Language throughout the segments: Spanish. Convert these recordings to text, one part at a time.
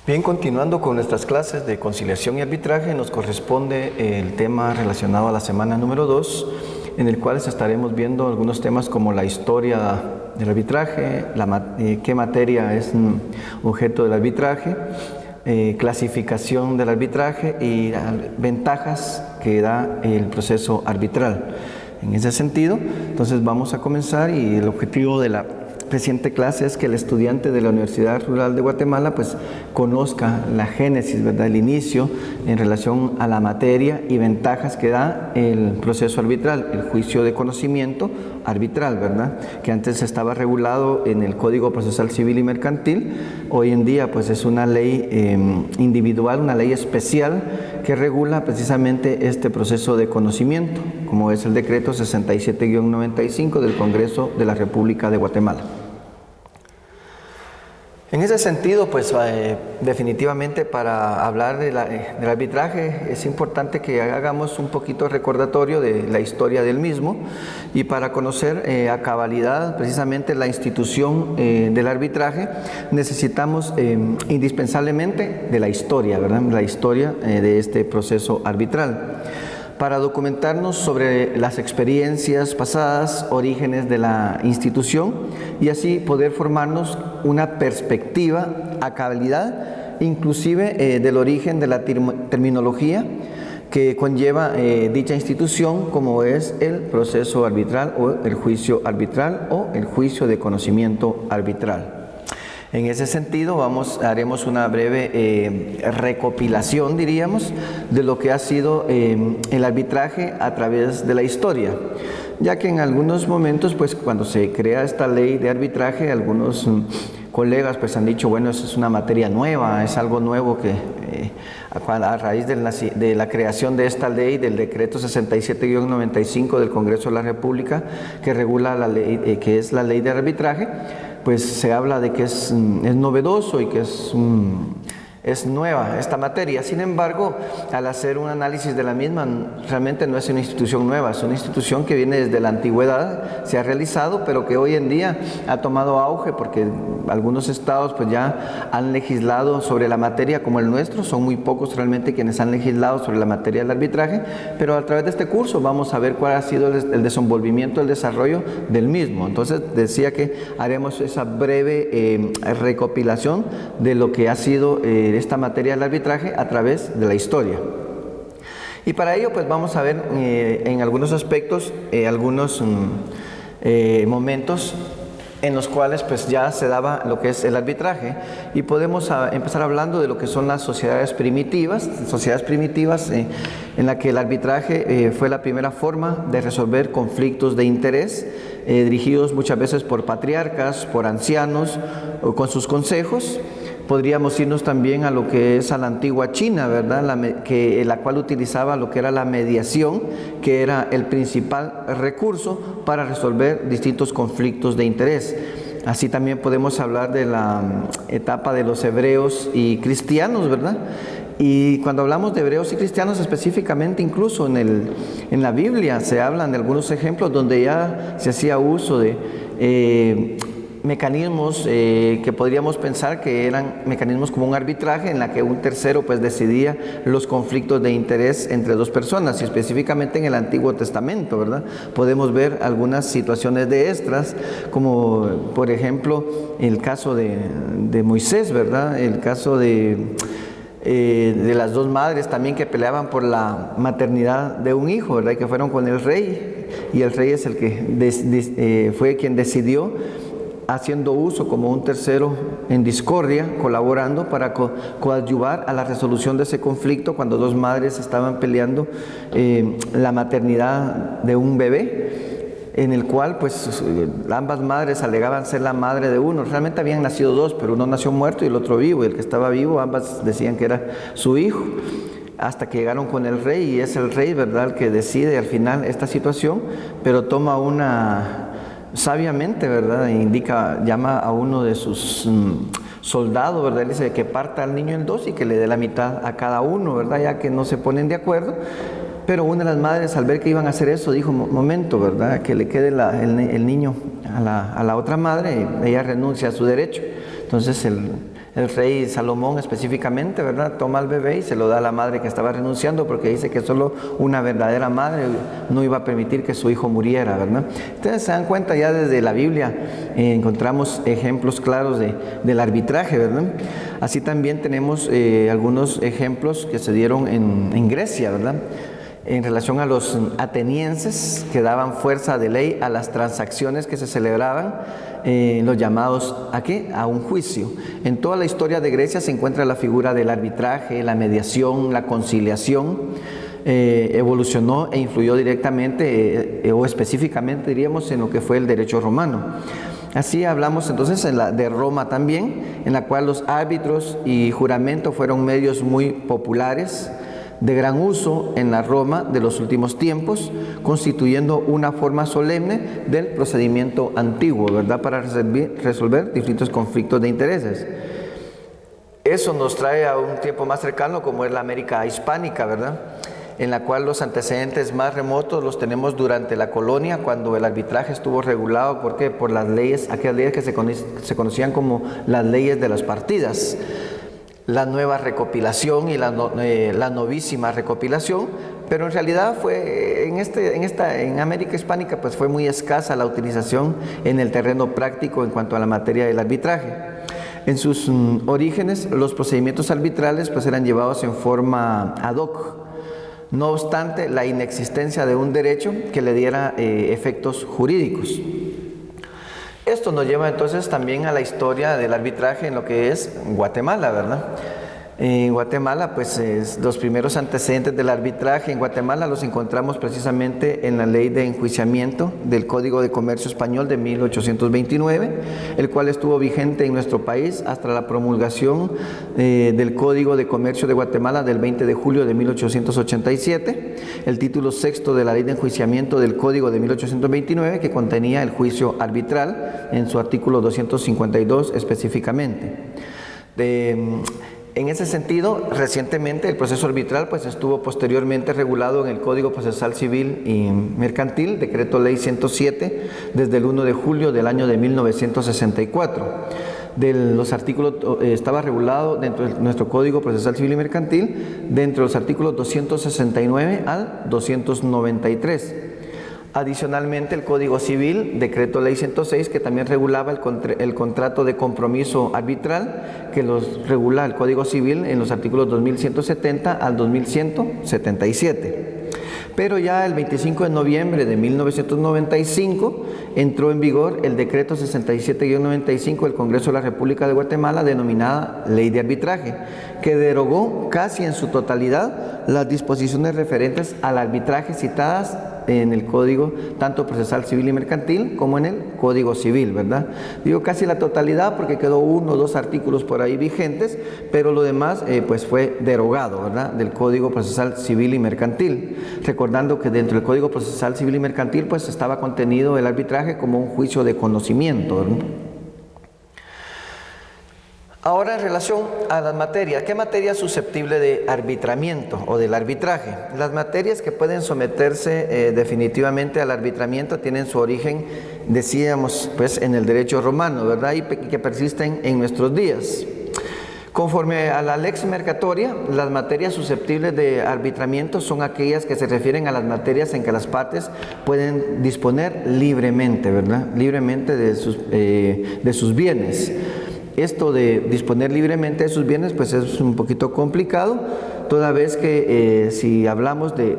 Bien, continuando con nuestras clases de conciliación y arbitraje, nos corresponde el tema relacionado a la semana número 2, en el cual estaremos viendo algunos temas como la historia del arbitraje, qué materia es objeto del arbitraje, clasificación del arbitraje y ventajas que da el proceso arbitral. En ese sentido, entonces vamos a comenzar, y el objetivo de la presente clase es que el estudiante de la Universidad Rural de Guatemala pues conozca la génesis, ¿verdad?, el inicio en relación a la materia y ventajas que da el proceso arbitral, el juicio de conocimiento arbitral, ¿verdad?, que antes estaba regulado en el Código Procesal Civil y Mercantil. Hoy en día pues es una ley individual, una ley especial que regula precisamente este proceso de conocimiento, como es el decreto 67-95 del Congreso de la República de Guatemala. En ese sentido, pues definitivamente para hablar del arbitraje es importante que hagamos un poquito recordatorio de la historia del mismo, y para conocer a cabalidad precisamente la institución del arbitraje necesitamos indispensablemente de la historia, ¿verdad?, la historia de este proceso arbitral, para documentarnos sobre las experiencias pasadas, orígenes de la institución, y así poder formarnos una perspectiva a cabalidad, inclusive del origen de la terminología que conlleva dicha institución, como es el proceso arbitral o el juicio arbitral o el juicio de conocimiento arbitral. En ese sentido haremos una breve recopilación, diríamos, de lo que ha sido el arbitraje a través de la historia, ya que en algunos momentos, pues cuando se crea esta ley de arbitraje, algunos colegas pues han dicho, bueno, eso es una materia nueva, es algo nuevo que a raíz de la creación de esta ley, del decreto 67-95 del Congreso de la República, que regula la ley, que es la ley de arbitraje, pues se habla de que es novedoso y que es nueva esta materia. Sin embargo, al hacer un análisis de la misma, realmente no es una institución nueva, es una institución que viene desde la antigüedad, se ha realizado, pero que hoy en día ha tomado auge porque algunos estados pues ya han legislado sobre la materia como el nuestro. Son muy pocos realmente quienes han legislado sobre la materia del arbitraje, pero a través de este curso vamos a ver cuál ha sido el desenvolvimiento, el desarrollo del mismo. Entonces decía que haremos esa breve recopilación de lo que ha sido esta materia del arbitraje a través de la historia. Y para ello pues vamos a ver en algunos aspectos algunos momentos en los cuales pues ya se daba lo que es el arbitraje, y podemos empezar hablando de lo que son las sociedades primitivas en la que el arbitraje fue la primera forma de resolver conflictos de interés dirigidos muchas veces por patriarcas, por ancianos o con sus consejos. Podríamos irnos también a lo que es a la antigua China, ¿verdad?, la cual utilizaba lo que era la mediación, que era el principal recurso para resolver distintos conflictos de interés. Así también podemos hablar de la etapa de los hebreos y cristianos, ¿verdad? Y cuando hablamos de hebreos y cristianos específicamente, incluso en la Biblia se hablan de algunos ejemplos donde ya se hacía uso de mecanismos que podríamos pensar que eran mecanismos como un arbitraje, en la que un tercero pues decidía los conflictos de interés entre dos personas, y específicamente en el Antiguo Testamento, ¿verdad? Podemos ver algunas situaciones de estas, como por ejemplo el caso de Moisés, ¿verdad?, el caso de las dos madres también que peleaban por la maternidad de un hijo, ¿verdad?, y que fueron con el rey, y el rey es el que fue quien decidió, haciendo uso como un tercero en discordia, colaborando para coadyuvar a la resolución de ese conflicto cuando dos madres estaban peleando la maternidad de un bebé, en el cual pues ambas madres alegaban ser la madre de uno. Realmente habían nacido dos, pero uno nació muerto y el otro vivo, y el que estaba vivo ambas decían que era su hijo, hasta que llegaron con el rey, y es el rey, ¿verdad?, el que decide al final esta situación, pero toma sabiamente, ¿verdad?, llama a uno de sus soldados, ¿verdad?, dice que parta al niño en dos y que le dé la mitad a cada uno, ¿verdad?, ya que no se ponen de acuerdo. Pero una de las madres, al ver que iban a hacer eso, dijo, momento, ¿verdad?, que le quede el niño a la otra madre, y ella renuncia a su derecho. Entonces El rey Salomón específicamente, ¿verdad?, toma al bebé y se lo da a la madre que estaba renunciando, porque dice que solo una verdadera madre no iba a permitir que su hijo muriera, ¿verdad? Ustedes se dan cuenta, ya desde la Biblia encontramos ejemplos claros del arbitraje, ¿verdad? Así también tenemos algunos ejemplos que se dieron en Grecia, ¿verdad?, en relación a los atenienses, que daban fuerza de ley a las transacciones que se celebraban, los llamados ¿a qué? A un juicio. En toda la historia de Grecia se encuentra la figura del arbitraje, la mediación, la conciliación. Evolucionó e influyó directamente o específicamente, diríamos, en lo que fue el derecho romano. Así hablamos entonces de Roma también, en la cual los árbitros y juramento fueron medios muy populares, de gran uso en la Roma de los últimos tiempos, constituyendo una forma solemne del procedimiento antiguo, ¿verdad?, para resolver distintos conflictos de intereses. Eso nos trae a un tiempo más cercano, como es la América hispánica, ¿verdad?, en la cual los antecedentes más remotos los tenemos durante la colonia, cuando el arbitraje estuvo regulado. ¿Por qué? Por las leyes, aquellas leyes que se conocían como las leyes de las partidas. La nueva recopilación y la novísima recopilación, pero en realidad fue en América hispánica pues fue muy escasa la utilización en el terreno práctico en cuanto a la materia del arbitraje. En sus orígenes, los procedimientos arbitrales pues eran llevados en forma ad hoc, no obstante la inexistencia de un derecho que le diera efectos jurídicos. Esto nos lleva entonces también a la historia del arbitraje en lo que es Guatemala, ¿verdad? En Guatemala, pues los primeros antecedentes del arbitraje en Guatemala los encontramos precisamente en la Ley de Enjuiciamiento del Código de Comercio Español de 1829, el cual estuvo vigente en nuestro país hasta la promulgación del Código de Comercio de Guatemala del 20 de julio de 1887, el título sexto de la Ley de Enjuiciamiento del Código de 1829, que contenía el juicio arbitral en su artículo 252 específicamente. En ese sentido, recientemente el proceso arbitral pues estuvo posteriormente regulado en el Código Procesal Civil y Mercantil, Decreto Ley 107, desde el 1 de julio del año de 1964. De los artículos, estaba regulado dentro de nuestro Código Procesal Civil y Mercantil, dentro de los artículos 269 al 293. Adicionalmente, el Código Civil, Decreto Ley 106, que también regulaba el contrato de compromiso arbitral, que los regula el Código Civil en los artículos 2170 al 2177. Pero ya el 25 de noviembre de 1995 entró en vigor el Decreto 67-95 del Congreso de la República de Guatemala, denominada Ley de Arbitraje, que derogó casi en su totalidad las disposiciones referentes al arbitraje citadas en el Código, tanto Procesal Civil y Mercantil como en el Código Civil, ¿verdad? Digo casi la totalidad porque quedó 1 o 2 artículos por ahí vigentes, pero lo demás pues fue derogado, ¿verdad?, del Código Procesal Civil y Mercantil. Recordando que dentro del Código Procesal Civil y Mercantil pues estaba contenido el arbitraje como un juicio de conocimiento, ¿verdad? Ahora, en relación a las materias, ¿qué materia es susceptible de arbitramiento o del arbitraje? Las materias que pueden someterse definitivamente al arbitramiento tienen su origen, decíamos, pues en el derecho romano, ¿verdad?, y que persisten en nuestros días. Conforme a la lex mercatoria, las materias susceptibles de arbitramiento son aquellas que se refieren a las materias en que las partes pueden disponer libremente, ¿verdad?, libremente de sus bienes. Esto de disponer libremente de sus bienes pues es un poquito complicado, toda vez que si hablamos de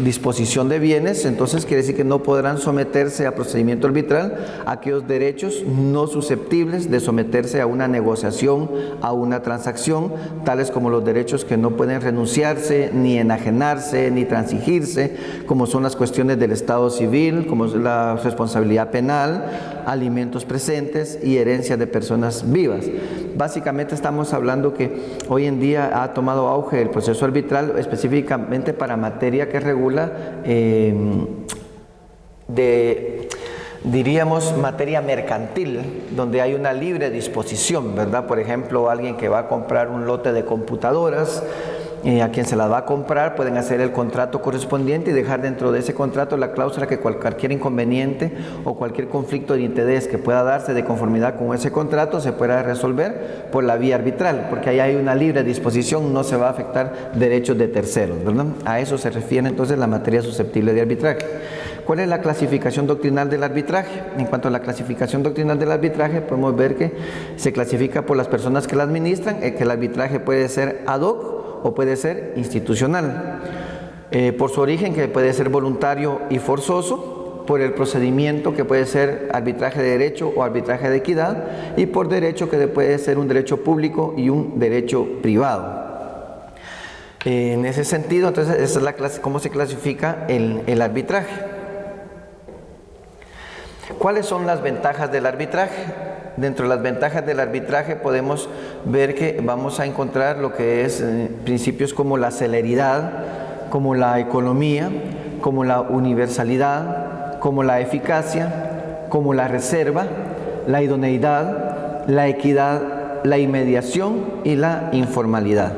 disposición de bienes, entonces quiere decir que no podrán someterse a procedimiento arbitral aquellos derechos no susceptibles de someterse a una negociación, a una transacción, tales como los derechos que no pueden renunciarse, ni enajenarse, ni transigirse, como son las cuestiones del estado civil, como es la responsabilidad penal, alimentos presentes y herencia de personas vivas. Básicamente estamos hablando que hoy en día ha tomado auge el proceso arbitral específicamente para materia que regula diríamos materia mercantil, donde hay una libre disposición, ¿verdad? Por ejemplo, alguien que va a comprar un lote de computadoras a quien se las va a comprar, pueden hacer el contrato correspondiente y dejar dentro de ese contrato la cláusula que cualquier inconveniente o cualquier conflicto de interés que pueda darse de conformidad con ese contrato se pueda resolver por la vía arbitral, porque ahí hay una libre disposición, no se va a afectar derechos de terceros, ¿verdad? A eso se refiere entonces la materia susceptible de arbitraje. ¿Cuál es la clasificación doctrinal del arbitraje? En cuanto a la clasificación doctrinal del arbitraje, podemos ver que se clasifica por las personas que la administran, que el arbitraje puede ser ad hoc o puede ser institucional. Por su origen, que puede ser voluntario y forzoso, por el procedimiento, que puede ser arbitraje de derecho o arbitraje de equidad, y por derecho, que puede ser un derecho público y un derecho privado. En ese sentido, entonces, esa es la clase, cómo se clasifica el arbitraje. ¿Cuáles son las ventajas del arbitraje? Dentro de las ventajas del arbitraje podemos ver que vamos a encontrar lo que es principios como la celeridad, como la economía, como la universalidad, como la eficacia, como la reserva, la idoneidad, la equidad, la inmediación y la informalidad.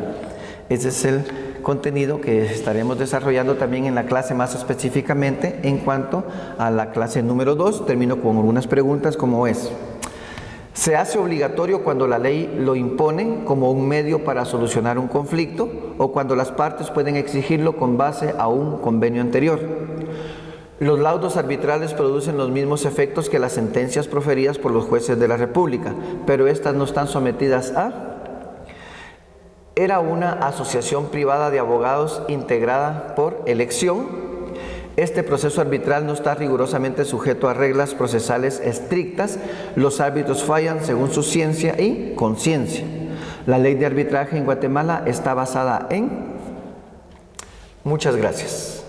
Ese es el contenido que estaremos desarrollando también en la clase más específicamente. En cuanto a la clase número 2, termino con algunas preguntas como es: ¿se hace obligatorio cuando la ley lo impone como un medio para solucionar un conflicto o cuando las partes pueden exigirlo con base a un convenio anterior? Los laudos arbitrales producen los mismos efectos que las sentencias proferidas por los jueces de la República, pero estas no están sometidas a... Era una asociación privada de abogados integrada por elección. Este proceso arbitral no está rigurosamente sujeto a reglas procesales estrictas. Los árbitros fallan según su ciencia y conciencia. La ley de arbitraje en Guatemala está basada en... Muchas gracias.